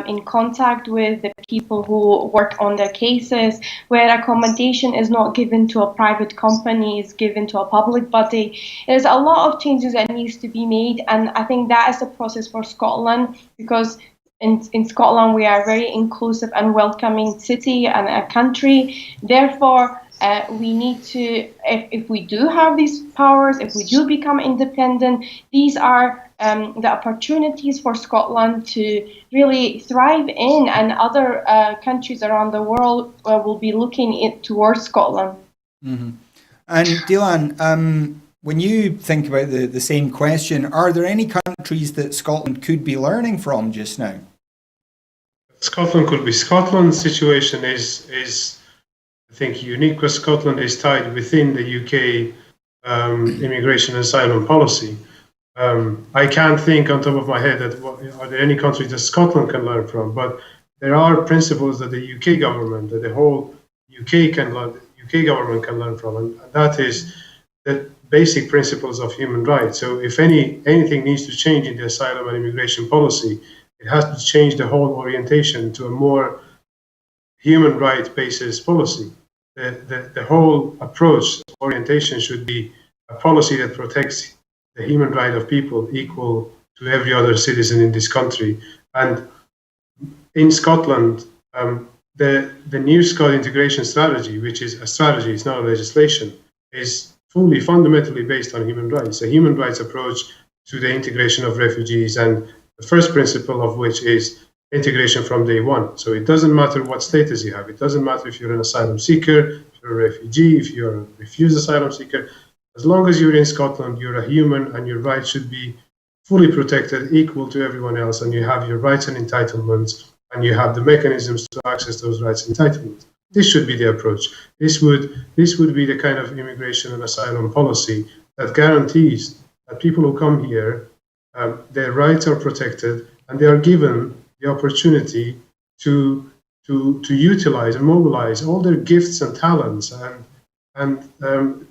C: in contact with the people who work on their cases, where accommodation is not given to a private company, it's given to a public body. There's a lot of changes that needs to be made, and I think that is the process for Scotland, because in Scotland we are a very inclusive and welcoming city and a country. Therefore, we need to, if we do have these powers, if we do become independent, these are the opportunities for Scotland to really thrive in, and other countries around the world will be looking towards Scotland.
A: Mm-hmm. And Dilan, when you think about the same question, are there any countries that Scotland could be learning from just now?
D: Scotland could be. Scotland's situation is I think unique, because Scotland is tied within the UK immigration and asylum policy. I can't think on top of my head that are there any countries that Scotland can learn from, but there are principles that the UK government, that the whole UK government can learn from, and that is the basic principles of human rights. So if anything needs to change in the asylum and immigration policy, it has to change the whole orientation to a more human rights basis policy. The whole approach, orientation should be a policy that protects the human right of people equal to every other citizen in this country. And in Scotland, the new Scott integration strategy, which is a strategy, it's not a legislation, is fully fundamentally based on human rights, a human rights approach to the integration of refugees, and the first principle of which is integration from day one. So it doesn't matter what status you have. It doesn't matter if you're an asylum seeker, if you're a refugee, if you're a refused asylum seeker. As long as you're in Scotland, you're a human, and your rights should be fully protected, equal to everyone else, and you have your rights and entitlements, and you have the mechanisms to access those rights and entitlements. This should be the approach. This would be the kind of immigration and asylum policy that guarantees that people who come here, their rights are protected, and they are given the opportunity to utilize and mobilize all their gifts and talents and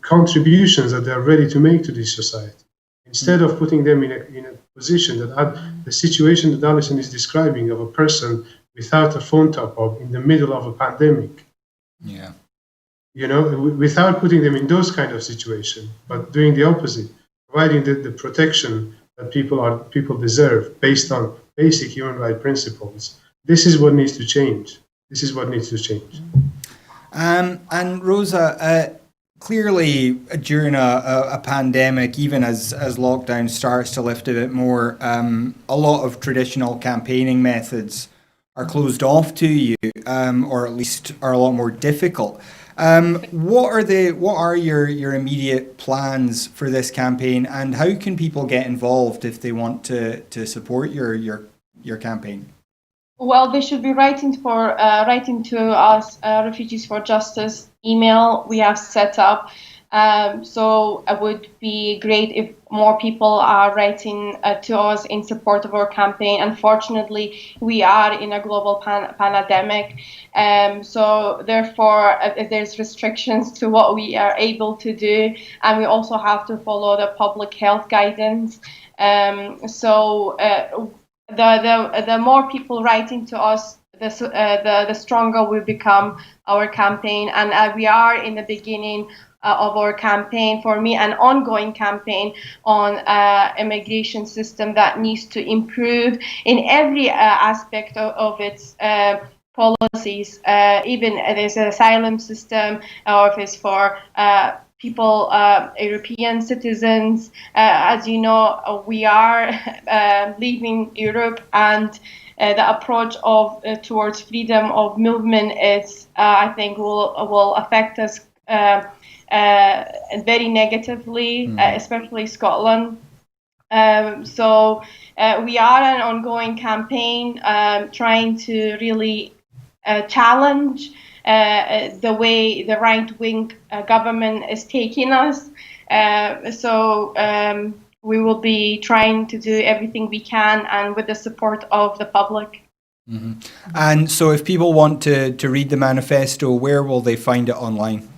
D: contributions that they are ready to make to this society, instead of putting them in a position that the situation that Alison is describing of a person without a phone top-up in the middle of a pandemic.
A: Yeah.
D: Without putting them in those kind of situations, but doing the opposite, providing the protection that people deserve based on basic human rights principles. This is what needs to change.
A: And Rosa, clearly during a pandemic, even as lockdown starts to lift a bit more, a lot of traditional campaigning methods are closed off to you, or at least are a lot more difficult. What are your immediate plans for this campaign, and how can people get involved if they want to support your campain?
C: Well, they should be writing to us, Refugees for Justice email we have set up. So it would be great if more people are writing to us in support of our campaign. Unfortunately, we are in a global pandemic. So therefore, there's restrictions to what we are able to do. And we also have to follow the public health guidance. The more people writing to us, the stronger will become our campaign. And we are in the beginning of our campaign, for me, an ongoing campaign on immigration system that needs to improve in every aspect of its policies, even there's an asylum system, or if it's for people, European citizens. As you know, we are leaving Europe, and the approach towards freedom of movement is, I think, will affect us very negatively, especially Scotland. So we are an ongoing campaign trying to really challenge the way the right-wing government is taking us. So we will be trying to do everything we can, and with the support of the public.
A: Mm-hmm. And so if people want to read the manifesto, where will they find it online?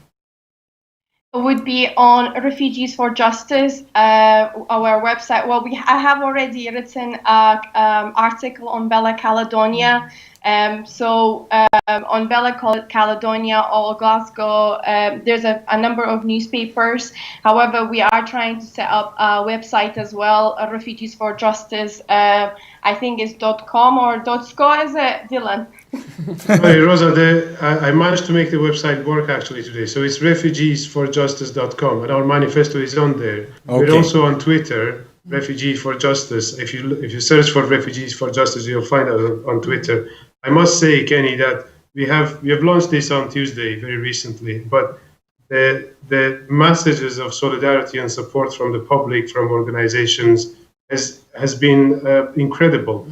C: It would be on Refugees for Justice, our website. Well, I have already written an article on Bella Caledonia. So on Bella Caledonia or Glasgow, there's a number of newspapers. However, we are trying to set up a website as well, Refugees for Justice. I think it's .com or .sco, is it, Dylan?
D: Hey, Rosa, I managed to make the website work actually today. So it's refugeesforjustice.com, and our manifesto is on there. Okay. We're also on Twitter, Refugee for Justice. If you search for Refugees for Justice, you'll find us on Twitter. I must say, Kenny, that we have launched this on Tuesday very recently, but the messages of solidarity and support from the public, from organizations, has been incredible.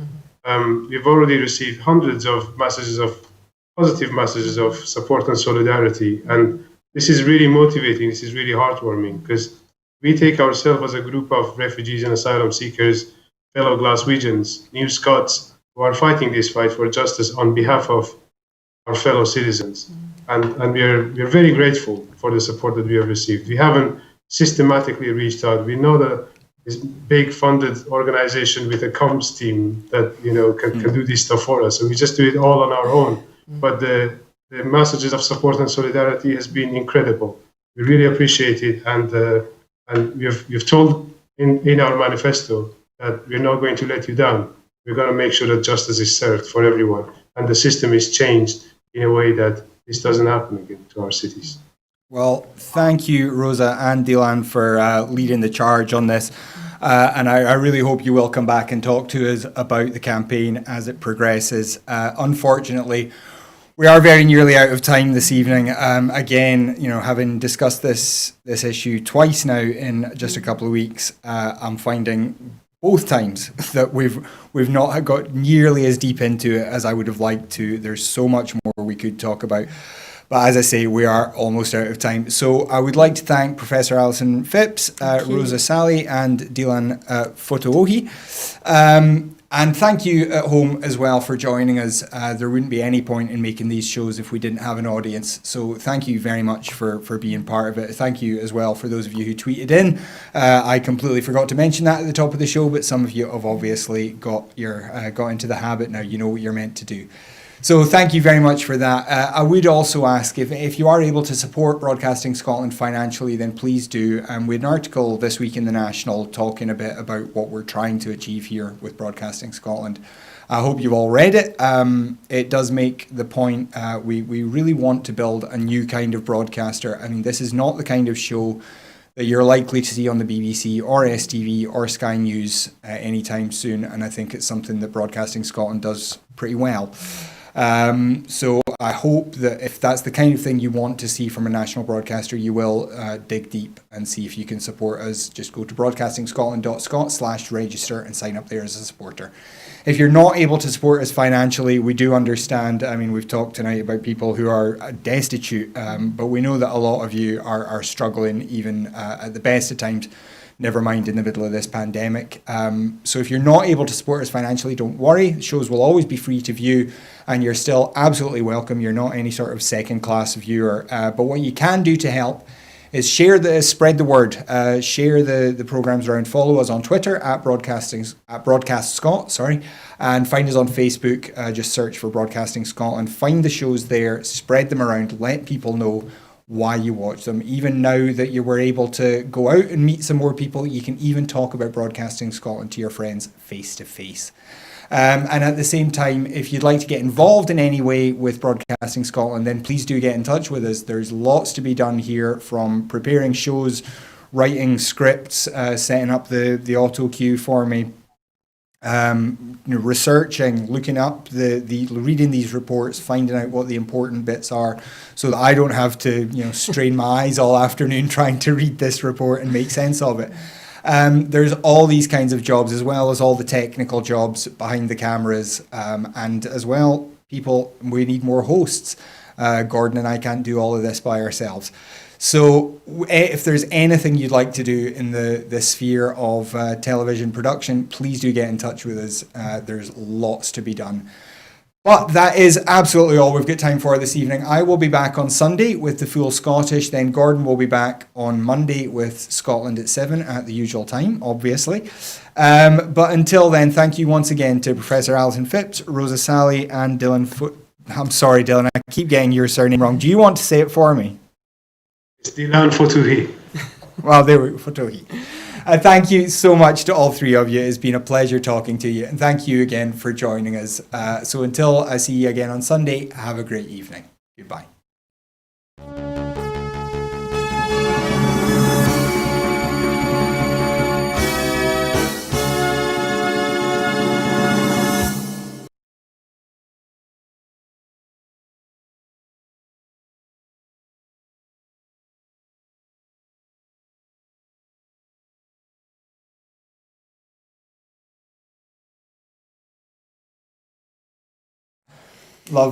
D: We've already received hundreds of positive messages of support and solidarity, and this is really motivating. This is really heartwarming, because we take ourselves as a group of refugees and asylum seekers, fellow Glaswegians, New Scots, who are fighting this fight for justice on behalf of our fellow citizens. And we're very grateful for the support that we have received. We haven't systematically reached out. We know that this big funded organization with a comms team that can do this stuff for us. So we just do it all on our own. But the messages of support and solidarity has been incredible. We really appreciate it, and we've told in our manifesto that we're not going to let you down. We're going to make sure that justice is served for everyone, and the system is changed in a way that this doesn't happen again to our cities.
A: Well, thank you, Rosa and Dylan, for leading the charge on this. And I really hope you will come back and talk to us about the campaign as it progresses. Unfortunately, we are very nearly out of time this evening. Again, having discussed this issue twice now in just a couple of weeks, I'm finding both times that we've not got nearly as deep into it as I would have liked to. There's so much more we could talk about. But as I say, we are almost out of time. So I would like to thank Professor Alison Phipps, Rosa Sally, and Dylan Fotoohi. And thank you at home as well for joining us. There wouldn't be any point in making these shows if we didn't have an audience. So thank you very much for being part of it. Thank you as well for those of you who tweeted in. I completely forgot to mention that at the top of the show, but some of you have obviously got into the habit now. You know what you're meant to do. So thank you very much for that. I would also ask if you are able to support Broadcasting Scotland financially, then please do. We had an article this week in the National talking a bit about what we're trying to achieve here with Broadcasting Scotland. I hope you've all read it. It does make the point we really want to build a new kind of broadcaster. I mean, this is not the kind of show that you're likely to see on the BBC or STV or Sky News anytime soon. And I think it's something that Broadcasting Scotland does pretty well. So I hope that if that's the kind of thing you want to see from a national broadcaster, you will dig deep and see if you can support us. Just go to broadcastingscotland.scot/register and sign up there as a supporter. If you're not able to support us financially, we do understand. I mean, we've talked tonight about people who are destitute, but we know that a lot of you are struggling even at the best of times. Never mind in the middle of this pandemic. So if you're not able to support us financially, don't worry. The shows will always be free to view and you're still absolutely welcome. You're not any sort of second-class viewer. But what you can do to help is spread the word. Share the programmes around. Follow us on Twitter at Broadcast Scot, and find us on Facebook. Just search for Broadcasting Scotland. Find the shows there, spread them around, let people know why you watch them. Even now that you were able to go out and meet some more people, you can even talk about Broadcasting Scotland to your friends face to face. And at the same time, if you'd like to get involved in any way with Broadcasting Scotland, then please do get in touch with us. There's lots to be done here, from preparing shows, writing scripts, setting up the auto cue for me, researching, looking up reading these reports, finding out what the important bits are, so that I don't have to strain my eyes all afternoon trying to read this report and make sense of it. There's all these kinds of jobs, as well as all the technical jobs behind the cameras, and as well, we need more hosts. Gordon and I can't do all of this by ourselves. So if there's anything you'd like to do in the sphere of television production, please do get in touch with us. There's lots to be done. But that is absolutely all we've got time for this evening. I will be back on Sunday with the full Scottish. Then Gordon will be back on Monday with Scotland at 7 at the usual time, obviously. But until then, thank you once again to Professor Alison Phipps, Rosa Sally, and Dylan I'm sorry, Dylan, I keep getting your surname wrong. Do you want to say it for me?
D: It's Dylan Fotoohi.
A: Well, there we go, Fotoohi. Thank you so much to all three of you. It's been a pleasure talking to you. And thank you again for joining us. So until I see you again on Sunday, have a great evening. Goodbye. Love.